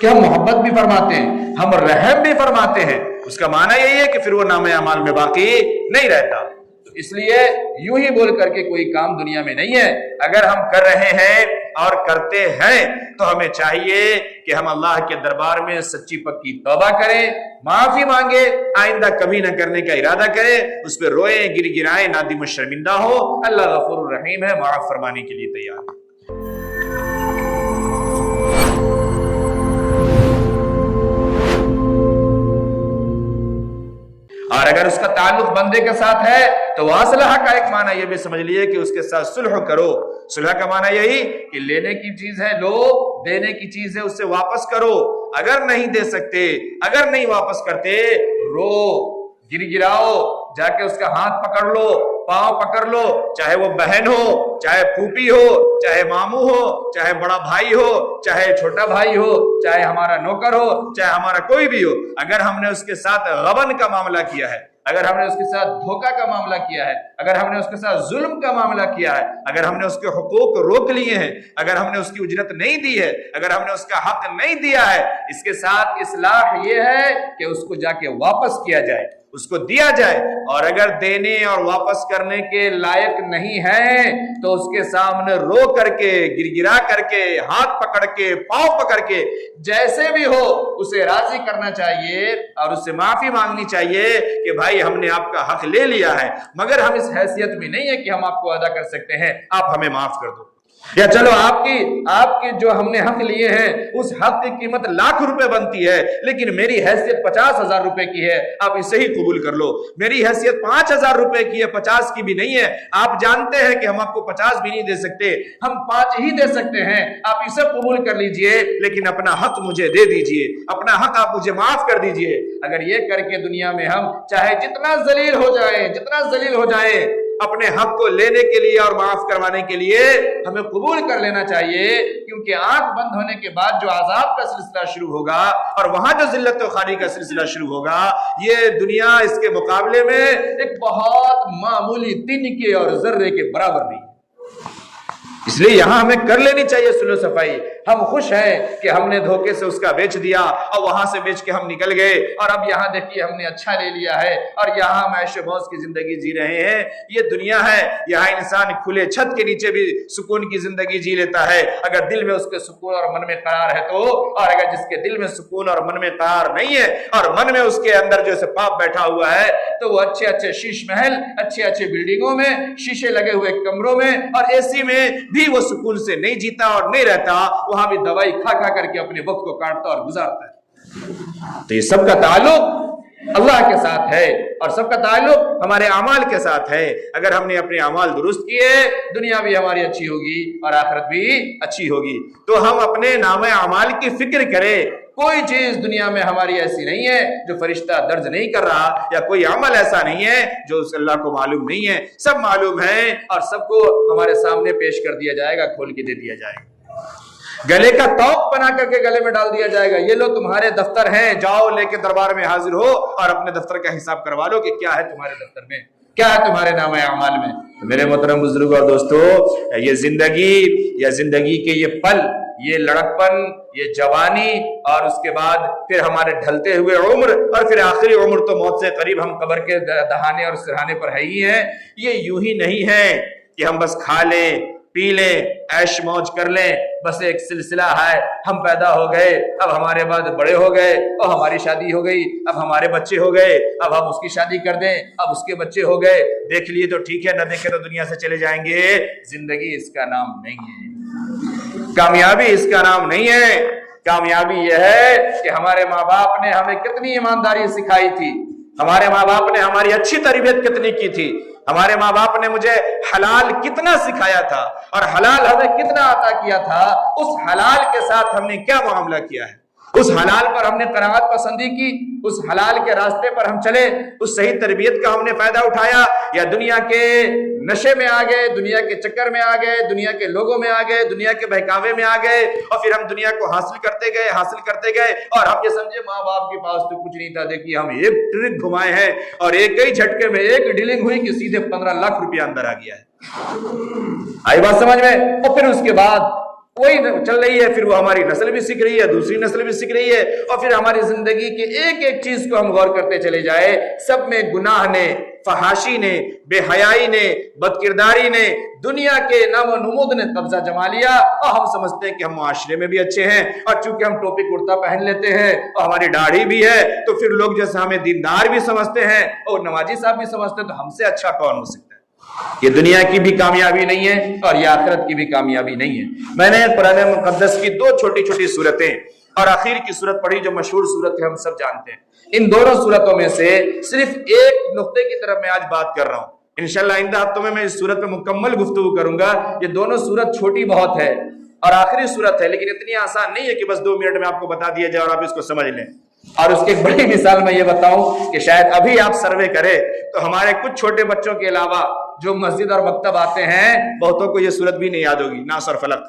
کہ ہم محبت بھی فرماتے ہیں، ہم رحم بھی فرماتے ہیں، اس کا معنی یہی ہے کہ پھر وہ نامہ اعمال میں باقی نہیں رہتا۔ تو اس لیے یوں ہی بول کر کے کوئی کام دنیا میں نہیں ہے۔ اگر ہم کر رہے ہیں اور کرتے ہیں تو ہمیں چاہیے کہ ہم اللہ کے دربار میں سچی پکی توبہ کریں، معافی مانگے، آئندہ کبھی نہ کرنے کا ارادہ کریں، اس پہ روئیں، گر گرائیں، نادم و شرمندہ ہو۔ اللہ غفور الرحیم ہے، معاف فرمانے کے لیے تیار ہے۔ اور اگر اس کا تعلق بندے کے ساتھ ہے تو واصلہ کا ایک معنی یہ بھی سمجھ لیے کہ اس کے ساتھ صلح کرو۔ صلح کا معنی یہی کہ لینے کی چیز ہے لو، دینے کی چیز ہے اس سے واپس کرو۔ اگر نہیں دے سکتے، اگر نہیں واپس کرتے، رو، گر گراؤ، جا کے اس کا ہاتھ پکڑ لو، پاؤں پکڑ لو، چاہے وہ بہن ہو، چاہے پھوپھی ہو، چاہے ماموں ہو، چاہے بڑا بھائی ہو، چاہے چھوٹا بھائی ہو، چاہے ہمارا نوکر ہو، چاہے ہمارا کوئی بھی ہو۔ اگر ہم نے اس کے ساتھ غبن کا معاملہ کیا ہے، اگر ہم نے اس کے ساتھ دھوکہ کا معاملہ کیا ہے، اگر ہم نے اس کے ساتھ ظلم کا معاملہ کیا ہے، اگر ہم نے اس کے حقوق روک لیے ہیں، اگر ہم نے اس کی اجرت نہیں دی ہے، اگر ہم نے اس کا حق نہیں دیا ہے، اس کے ساتھ اصلاح یہ ہے کہ اس کو جا کے واپس کیا جائے، اس کو دیا جائے۔ اور اگر دینے اور واپس کرنے کے لائق نہیں ہے تو اس کے سامنے رو کر کے، گر گرا کر کے، ہاتھ پکڑ کے، پاؤں پکڑ کے، جیسے بھی ہو اسے راضی کرنا چاہیے اور اس سے معافی مانگنی چاہیے کہ بھائی ہم نے آپ کا حق لے لیا ہے، مگر ہم اس حیثیت میں نہیں ہے کہ ہم آپ کو ادا کر سکتے ہیں، آپ ہمیں معاف کر دو، یا چلو آپ کی جو ہم نے حق لیے ہیں اس حق کی قیمت ₹1,00,000 بنتی ہے، لیکن میری حیثیت 50,000 روپے کی ہے، آپ اسے ہی قبول کر لو۔ میری حیثیت 5,000 روپے کی ہے، 50 کی بھی نہیں ہے، آپ جانتے ہیں کہ ہم آپ کو 50 بھی نہیں دے سکتے، ہم 5 ہی دے سکتے ہیں، آپ اسے قبول کر لیجئے، لیکن اپنا حق مجھے دے دیجئے، اپنا حق آپ مجھے معاف کر دیجئے۔ اگر یہ کر کے دنیا میں ہم چاہے جتنا ذلیل ہو جائیں، جتنا ذلیل ہو جائیں، اپنے حق کو لینے کے لیے اور معاف کروانے کے لیے ہمیں قبول کر لینا چاہیے، کیونکہ آنکھ بند ہونے کے بعد جو عذاب کا سلسلہ شروع ہوگا اور وہاں جو ذلت و خواری کا سلسلہ شروع ہوگا، یہ دنیا اس کے مقابلے میں ایک بہت معمولی تنکے اور ذرے کے برابر نہیں ہے۔ اس لیے یہاں ہمیں کر لینی چاہیے صلح و صفائی۔ ہم خوش ہیں کہ ہم نے دھوکے سے اس کا بیچ دیا اور وہاں سے بیچ کے ہم نکل گئے، اور اب یہاں دیکھیے ہم نے اچھا لے لیا ہے اور یہاں ہم عیش و موج کی زندگی جی رہے ہیں۔ یہ دنیا ہے، یہاں انسان کھلے چھت کے نیچے بھی سکون کی زندگی جی لیتا ہے اگر دل میں اس کے سکون اور من میں قرار ہے تو، اور اگر جس کے دل میں سکون اور من میں قرار نہیں ہے اور من میں اس کے اندر جو ہے پاپ بیٹھا ہوا ہے، تو وہ اچھے اچھے شیش محل، اچھے اچھے بلڈنگوں میں، شیشے لگے ہوئے کمروں میں اور اے سی میں بھی وہ سکون سے نہیں جیتا اور نہیں رہتا، وہاں بھی دوائی کھا کھا کر کے اپنے وقت کو کاٹتا اور گزارتا ہے۔ تو یہ سب کا تعلق اللہ کے ساتھ ہے اور سب کا تعلق ہمارے اعمال کے ساتھ ہے۔ اگر ہم نے اپنے اعمال درست کیے، دنیا بھی ہماری اچھی ہوگی اور آخرت بھی اچھی ہوگی۔ تو ہم اپنے نام اعمال کی فکر کریں۔ کوئی چیز دنیا میں ہماری ایسی نہیں ہے جو فرشتہ درج نہیں کر رہا، یا کوئی عمل ایسا نہیں ہے جو اس اللہ کو معلوم نہیں ہے، سب معلوم ہے اور سب کو ہمارے سامنے پیش کر دیا جائے گا، کھول کے دے دیا جائے گا، گلے کا توق بنا کر کے گلے میں ڈال دیا جائے گا، یہ لو تمہارے دفتر ہیں، جاؤ لے کے دربار میں حاضر ہو اور اپنے دفتر کا حساب کروا لو کہ کیا ہے تمہارے دفتر میں، کیا ہے تمہارے نام اعمال میں۔ میرے محترم بزرگوں اور دوستو، یہ زندگی کے یہ پل، یہ لڑکپن، یہ جوانی، اور اس کے بعد پھر ہمارے ڈھلتے ہوئے عمر، اور پھر آخری عمر تو موت سے قریب ہم قبر کے دہانے اور سرہانے پر ہے ہی ہیں، یہ یوں ہی نہیں ہے کہ ہم بس کھا لیں، پی لیں، عیش موج کر لیں، بس ایک سلسلہ ہے، ہم پیدا ہو گئے، اب ہمارے بعد بڑے ہو گئے اور ہماری شادی ہو گئی، اب ہمارے بچے ہو گئے، اب ہم اس کی شادی کر دیں، اب اس کے بچے ہو گئے، دیکھ لیے تو ٹھیک ہے، نہ دیکھے تو دنیا سے چلے جائیں گے۔ زندگی اس کا نام نہیں ہے، کامیابی اس کا نام نہیں ہے۔ کامیابی یہ ہے کہ ہمارے ماں باپ نے ہمیں کتنی ایمانداری سکھائی تھی، ہمارے ماں باپ نے ہماری اچھی تربیت کتنی کی تھی، ہمارے ماں باپ نے مجھے حلال کتنا سکھایا تھا اور حلال ہمیں کتنا عطا کیا تھا، اس حلال کے ساتھ ہم نے کیا معاملہ کیا ہے، اس حلال پر ہم نے قناعت پسندی کی، اس حلال کے راستے پر ہم چلے، اس صحیح تربیت کا ہم نے فائدہ اٹھایا، یا دنیا کے نشے میں آ گئے، دنیا کے چکر میں آ گئے، دنیا کے لوگوں میں آ گئے، دنیا کے بہکاوے میں آ گئے، اور پھر ہم دنیا کو حاصل کرتے گئے اور ہم یہ سمجھے ماں باپ کے پاس تو کچھ نہیں تھا، دیکھیے ہم ایک ٹرک گھمائے ہیں اور ایک ہی جھٹکے میں ایک ڈیلنگ ہوئی کہ سیدھے 15 لاکھ روپیہ اندر آ گیا ہے۔ آئی بات سمجھ میں؟ اور پھر اس کے بعد وہی چل رہی ہے، پھر وہ ہماری نسل بھی سیکھ رہی ہے، دوسری نسل بھی سیکھ رہی ہے، اور پھر ہماری زندگی کے ایک ایک چیز کو ہم غور کرتے چلے جائے، سب میں گناہ نے، فحاشی نے، بے حیائی نے، بد کرداری نے، دنیا کے نام و نمود نے قبضہ جما لیا، اور ہم سمجھتے ہیں کہ ہم معاشرے میں بھی اچھے ہیں، اور چونکہ ہم ٹوپی کرتا پہن لیتے ہیں اور ہماری داڑھی بھی ہے تو پھر لوگ جیسے ہمیں دیندار بھی سمجھتے ہیں اور نمازی صاحب بھی سمجھتے ہیں، تو ہم سے اچھا کون ہو سکتا ہے؟ یہ دنیا کی بھی کامیابی نہیں ہے اور یہ آخرت کی بھی کامیابی نہیں ہے۔ میں نے قرآن مقدس کی دو چھوٹی چھوٹی سورتیں اور آخر کی سورت پڑھی جو مشہور سورت ہے، ہم سب جانتے ہیں۔ ان دونوں سورتوں میں سے صرف ایک نقطے کی طرف میں آج بات کر رہا ہوں، انشاءاللہ آئندہ ہفتوں میں اس سورت پہ مکمل گفتگو کروں گا۔ یہ دونوں سورت چھوٹی بہت ہے اور آخری سورت ہے، لیکن اتنی آسان نہیں ہے کہ بس 2 منٹ میں آپ کو بتا دیا جائے اور آپ اس کو سمجھ لیں۔ اور اس کی ایک بڑی مثال میں یہ بتاؤں کہ شاید ابھی آپ سروے کریں تو ہمارے کچھ چھوٹے بچوں کے علاوہ جو مسجد اور مکتب آتے ہیں بہتوں کو یہ سورت بھی نہیں یاد ہوگی، ناس اور فلق۔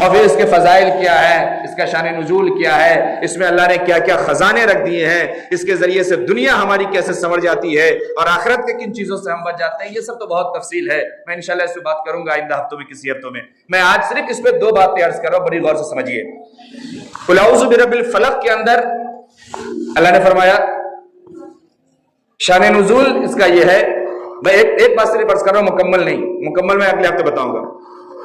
اور پھر اس کے فضائل کیا ہے، اس کا شان نزول کیا ہے، اس میں اللہ نے کیا کیا خزانے رکھ دیے ہیں، اس کے ذریعے سے دنیا ہماری کیسے سنور جاتی ہے اور آخرت کے کن چیزوں سے ہم بچ جاتے ہیں، یہ سب تو بہت تفصیل ہے۔ میں انشاءاللہ اس پہ بات کروں گا آئندہ ہفتوں میں، کسی ہفتوں میں۔ میں آج صرف اس پہ 2 باتیں عرض کر رہا ہوں، بڑی غور سے سمجھیے۔ قل اعوذ برب الفلق کے اندر اللہ نے فرمایا شان نزول اس کا یہ ہے، میں ایک بات صرف عرض کر رہا ہوں، مکمل نہیں، مکمل میں اگلے ہفتے بتاؤں گا۔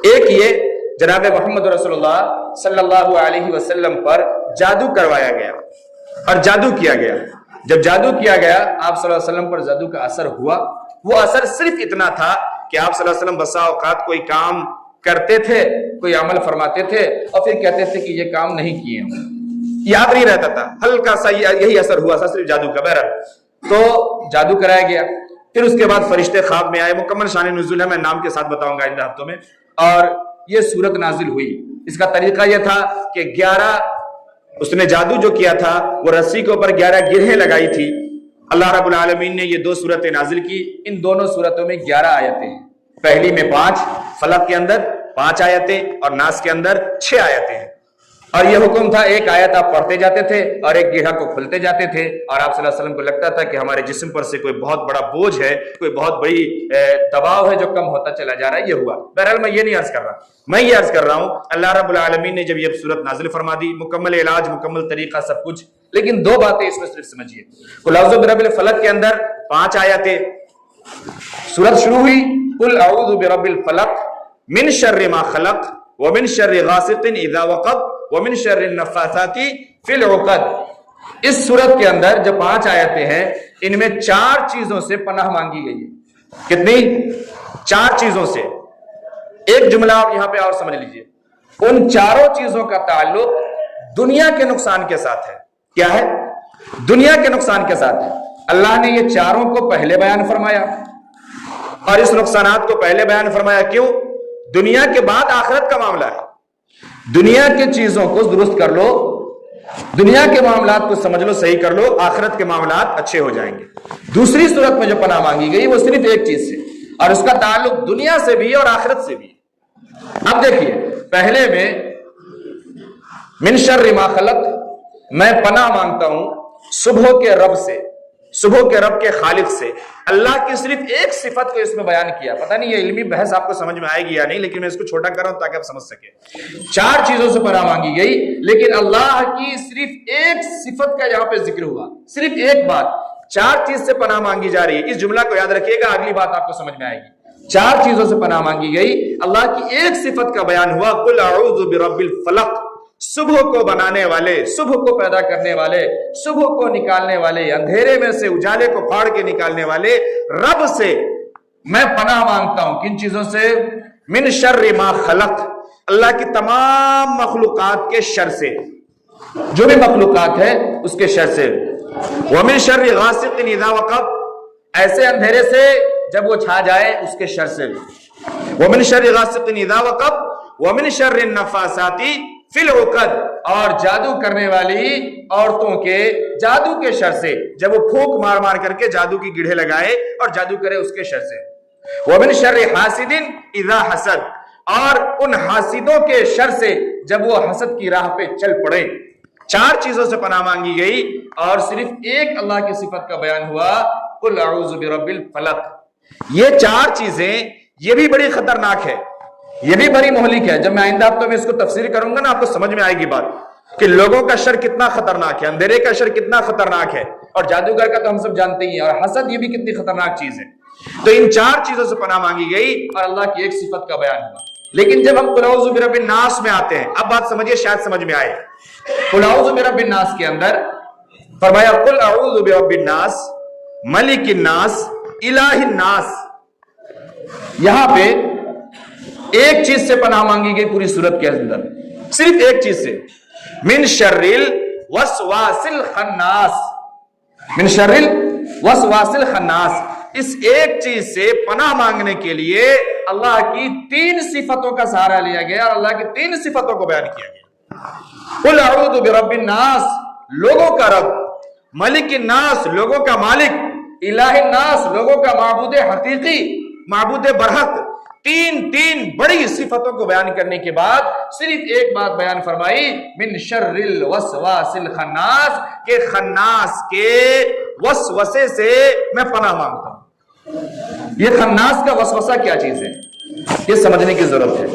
ایک یہ جناب محمد رسول اللہ صلی اللہ علیہ وسلم پر جادو کروایا گیا اور جادو کیا گیا۔ جب جادو کیا گیا آپ صلی اللہ علیہ وسلم پر جادو کا اثر ہوا، وہ اثر صرف اتنا تھا کہ آپ صلی اللہ علیہ وسلم بسا اوقات کوئی کام کرتے تھے، کوئی عمل فرماتے تھے اور پھر کہتے تھے کہ یہ کام نہیں کیے ہوں، یاد نہیں رہتا تھا، ہلکا سا یہی اثر ہوا تھا صرف جادو کا۔ بہرحال تو جادو کرایا گیا، پھر اس کے بعد فرشتے خواب میں آئے، مکمل شان نزول ہے، میں نام کے ساتھ بتاؤں گا آئندہ ہفتوں میں۔ اور یہ سورت نازل ہوئی، اس کا طریقہ یہ تھا کہ 11 اس نے جادو جو کیا تھا وہ رسی کے اوپر 11 گرہیں لگائی تھی۔ اللہ رب العالمین نے یہ 2 سورتیں نازل کی، ان دونوں سورتوں میں 11 آیتیں ہیں، پہلی میں 5، فلق کے اندر 5 آیتیں اور ناس کے اندر 6 آیتیں ہیں۔ اور یہ حکم تھا ایک آیت آپ پڑھتے جاتے تھے اور ایک گرہ کو کھلتے جاتے تھے، اور آپ صلی اللہ علیہ وسلم کو لگتا تھا کہ ہمارے جسم پر سے کوئی بہت بڑا بوجھ ہے، کوئی بہت بڑی دباؤ ہے جو کم ہوتا چلا جا رہا ہے۔ یہ ہوا۔ بہرحال میں یہ نہیں عرض کر رہا، میں یہ عرض کر رہا ہوں اللہ رب العالمین نے جب یہ صورت نازل فرما دی، مکمل علاج، مکمل طریقہ، سب کچھ، لیکن 2 باتیں اس میں صرف سمجھیے۔ قل اعوذ برب الفلق کے اندر 5 آیتیں، سورت شروع ہوئی قل اعوذ برب الفلق من شر ما خلق ومن شر غاسق اذا وقب ومن شر النفاثات فی العقد۔ اس صورت کے اندر جو 5 آیتیں ہیں ان میں 4 چیزوں سے پناہ مانگی گئی ہے۔ کتنی؟ 4 چیزوں سے۔ ایک جملہ آپ یہاں پہ اور سمجھ لیجئے، ان 4 چیزوں کا تعلق دنیا کے نقصان کے ساتھ ہے۔ کیا ہے؟ دنیا کے نقصان کے ساتھ ہے۔ اللہ نے یہ 4 کو پہلے بیان فرمایا اور اس نقصانات کو پہلے بیان فرمایا، کیوں؟ دنیا کے بعد آخرت کا معاملہ ہے، دنیا کے چیزوں کو درست کر لو، دنیا کے معاملات کو سمجھ لو، صحیح کر لو، آخرت کے معاملات اچھے ہو جائیں گے۔ دوسری صورت میں جو پناہ مانگی گئی وہ صرف ایک چیز سے، اور اس کا تعلق دنیا سے بھی اور آخرت سے بھی۔ اب دیکھیے، پہلے میں من شر ما خلق، میں پناہ مانگتا ہوں صبح کے رب سے، صبح کے رب کے خالق سے۔ اللہ کی صرف ایک صفت کو اس میں بیان کیا، پتہ نہیں یہ علمی بحث آپ کو سمجھ میں آئے گی یا نہیں، لیکن میں اس کو چھوٹا کر رہا ہوں تاکہ آپ سمجھ سکیں۔ 4 چیزوں سے پناہ مانگی گئی، لیکن اللہ کی صرف ایک صفت کا یہاں پہ ذکر ہوا، صرف ایک بات۔ 4 چیز سے پناہ مانگی جا رہی ہے، اس جملہ کو یاد رکھیے گا، اگلی بات آپ کو سمجھ میں آئے گی۔ 4 چیزوں سے پناہ مانگی گئی، اللہ کی ایک صفت کا بیان ہوا، قل اعوذ برب الفلق، صبح کو بنانے والے، صبح کو پیدا کرنے والے، صبح کو نکالنے والے، اندھیرے میں سے اجالے کو پھاڑ کے نکالنے والے رب سے میں پناہ مانگتا ہوں۔ کن چیزوں سے؟ من شر ما خلق، اللہ کی تمام مخلوقات کے شر سے، جو بھی مخلوقات ہے اس کے شر سے۔ ومن شر غاسق اذا وقب، ایسے اندھیرے سے جب وہ چھا جائے اس کے شر سے۔ ومن شر غاسق اذا وقب ومن شر النفاثات فی العقد، اور جادو کرنے والی عورتوں کے جادو کے شر سے، جب وہ پھونک مار مار کر کے جادو کی گڑھے لگائے اور جادو کرے اس کے شر سے۔ ومن شر حاسد اذا حسد، اور ان حاسدوں کے شر سے جب وہ حسد کی راہ پہ چل پڑے۔ 4 چیزوں سے پناہ مانگی گئی اور صرف ایک اللہ کی صفت کا بیان ہوا، قل اعوذ برب الفلق۔ یہ 4 چیزیں یہ بھی بڑی خطرناک ہے، یہ بھی بڑی مہلک ہے. جب میں آئندہ ہفتوں میں اس کو تفسیر کروں گا نا آپ کو سمجھ میں آئے گی بات کہ لوگوں کا شر کتنا خطرناک ہے, اندھیرے کا شر کتنا خطرناک ہے, اور جادوگر کا تو ہم سب جانتے ہی ہیں, اور حسد یہ بھی کتنی خطرناک چیز ہے. تو ان 4 چیزوں سے پناہ مانگی گئی اور اللہ کی ایک صفت کا بیان ہوا. لیکن جب ہم قل اعوذ برب الناس میں آتے ہیں, اب بات سمجھیے, شاید سمجھ میں آئے. قل اعوذ برب الناس کے اندر فرمایا قل اعوذ برب الناس ملک الناس الہ الناس. یہاں پہ ایک چیز سے پناہ مانگی گئی پوری سورت کے اندر, صرف ایک چیز سے, من شر الوسواس الخناس. من شر الوسواس الخناس, اس ایک چیز سے پناہ مانگنے کے لیے اللہ کی 3 صفتوں کا سہارا لیا گیا اور اللہ کی 3 صفتوں کو بیان کیا گیا. قل اعوذ برب الناس, لوگوں کا رب, ملک الناس, لوگوں کا مالک, الہ الناس, لوگوں کا معبود حقیقی, معبود برحق. 3 بڑی صفتوں کو بیان کرنے کے بعد صرف ایک بات بیان فرمائی, من شر الوسواس الخناس, کہ خناس کے وسوسے سے میں پناہ مانگتا ہوں. یہ خناس کا وسوسہ کیا چیز ہے, یہ سمجھنے کی ضرورت ہے.